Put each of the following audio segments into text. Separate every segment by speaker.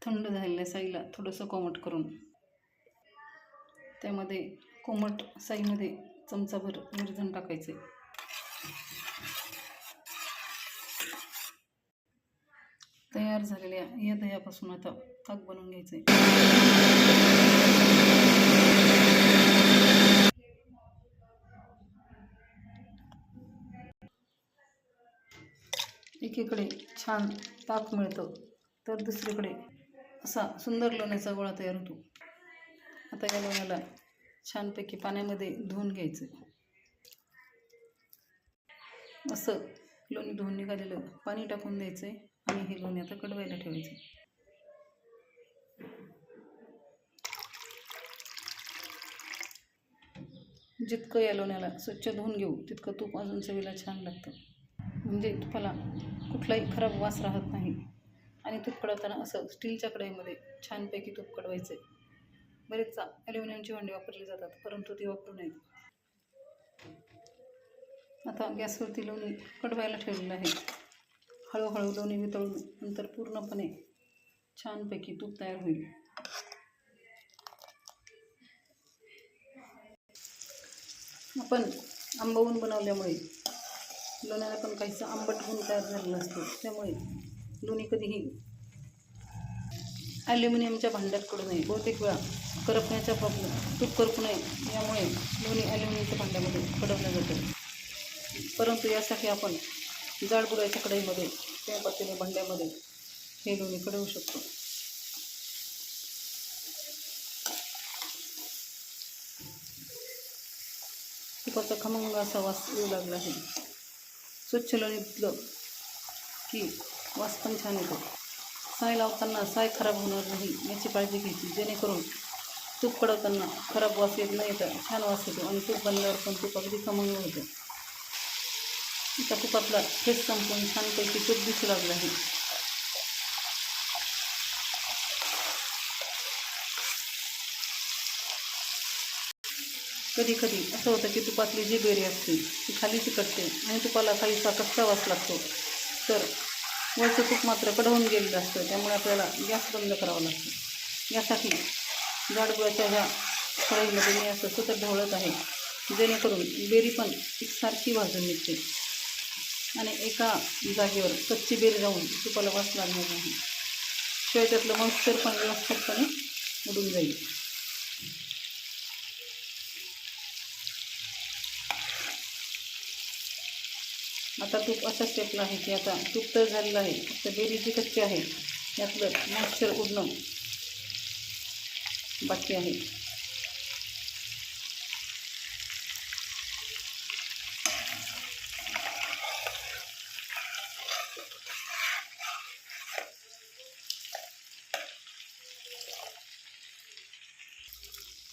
Speaker 1: थंड झालेल्या साईला थोडंसं कोमट करून त्यामध्ये कोमट साईमध्ये चमचाभर विरजण टाकायचे. तयार झालेल्या या दह्यापासून आता ताक बनवून घ्यायचे. एकीकडे छान ताक मिळतं तर दुसरीकडे असा सुंदर लोण्याचा गोळा तयार होतो. आता या लोण्याला छानपैकी पाण्यामध्ये धुवून घ्यायचं. असं लोणी धुवून निघालेलं पाणी टाकून द्यायचं आणि हे लोणी आता कडवायला ठेवायचं. जितकं या लोण्याला स्वच्छ धुवून घेऊ तितकं तूप अजून चवीला छान लागतं. म्हणजे तुपाला कुठलाही खराब वास राहत नाही. आणि तूप कडवताना असं स्टीलच्या कढईमध्ये छानपैकी तूप कडवायचं. बरेचदा ॲल्युमिनियमची भांडी वापरली जातात परंतु ती वापरू नये. आता गॅसवरती लोणी कडवायला ठेवलेलं आहे. हळूहळू लोणी वितळून नंतर पूर्णपणे छानपैकी तूप तयार होईल. आपण आंबवून बनवल्यामुळे लोण्याला पण काहीसा आंबट गुण तयार झालेला असतो. त्यामुळे लोणी कधीही ॲल्युमिनियमच्या भांड्यात कडू नये. बहुतेक वेळा करपण्याचा प्रॉब्लेम, तूप करपू नये यामुळे लोणी ॲल्युमिनियमच्या भांड्यामध्ये कडवलं जातं. परंतु यासाठी आपण जाड बुडाच्या कढईमध्ये किंवा पातेल्या भांड्यामध्ये हे लोणी कडवू शकतो. तुपाचा खमंग असा वास येऊ लागला आहे. स्वच्छ लोणी धुतलं की वास पण छान येतो. साय लावताना साय खराब होणार नाही याची काळजी घ्यायची, जेणेकरून तूप कडवताना खराब वास येत नाही, तर छान वास येतो आणि तूप बनल्यावर पण तूप अगदी खमंग होतं. आता तुपातला फेस संपून छानपैकी तूप दिसू लागलं आहे. कधी कधी असं होतं की तुपातली जी बेरी असते ती खाली चिकटते आणि तुपाला काहीसा कच्चा वास लागतो. तर वरचं तूप मात्र कडवून गेलेलं असतं. त्यामुळे आपल्याला गॅस बंद करावा लागतो. यासाठी जाडबुडाच्या ह्या कढईमध्ये मी असं सतत ढवळत आहे, जेणेकरून बेरी पण एकसारखी भाजून निघते आणि एका जागेवर कच्ची बेरी राहून तुपाला वास लागणार नाही. शिवाय त्यातलं मॉइश्चर पण व्यवस्थितपणे उडून जाईल. आता तूप अशा स्टेपला आहे की आता तूप तर झालेलं आहे, फक्त बेरी जी कच्ची आहे यातलं मॉइश्चर उडणं बाकी आहे.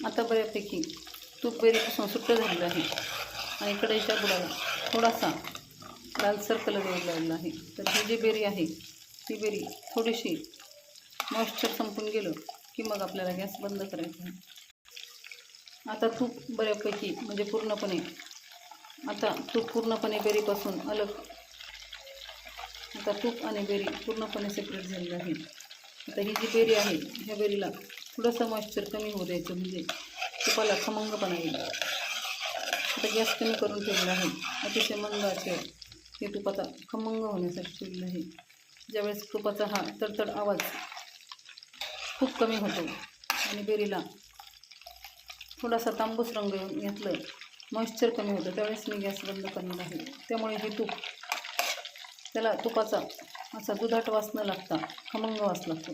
Speaker 1: आता बऱ्यापैकी तूप बेरीपासून सुट्ट झालेलं आहे आणि कढईच्या बुडाला थोडासा लालसर कलर येऊ लागला आहे. तर ही जी बेरी आहे ती बेरी थोडीशी मॉइश्चर संपून गेलं की मग आपल्याला गॅस बंद करायचा आहे. आता तूप बऱ्यापैकी म्हणजे पूर्णपणे बेरीपासून अलग, आता तूप आणि बेरी पूर्णपणे सेपरेट झालेलं आहे. आता ही जी बेरी आहे ह्या बेरीला थोडंसं मॉइश्चर कमी होऊ द्यायचं, म्हणजे तुपाला खमंगपणा येईल. आता गॅस कमी करून ठेवलेला आहे. अतिशय मंद आचेवर हे तूप आता खमंग होण्यासाठी ठेवलेलं आहे. ज्यावेळेस तुपाचा हा तडतड आवाज खूप कमी होतो आणि बेरीला थोडासा तांबूस रंग येऊन यातलं मॉइश्चर कमी होतं, त्यावेळेस मी गॅस बंद करणार आहे. त्यामुळे हे तूप, त्याला तुपाचा असा दुधाट वास न लागता खमंग वास लागतो.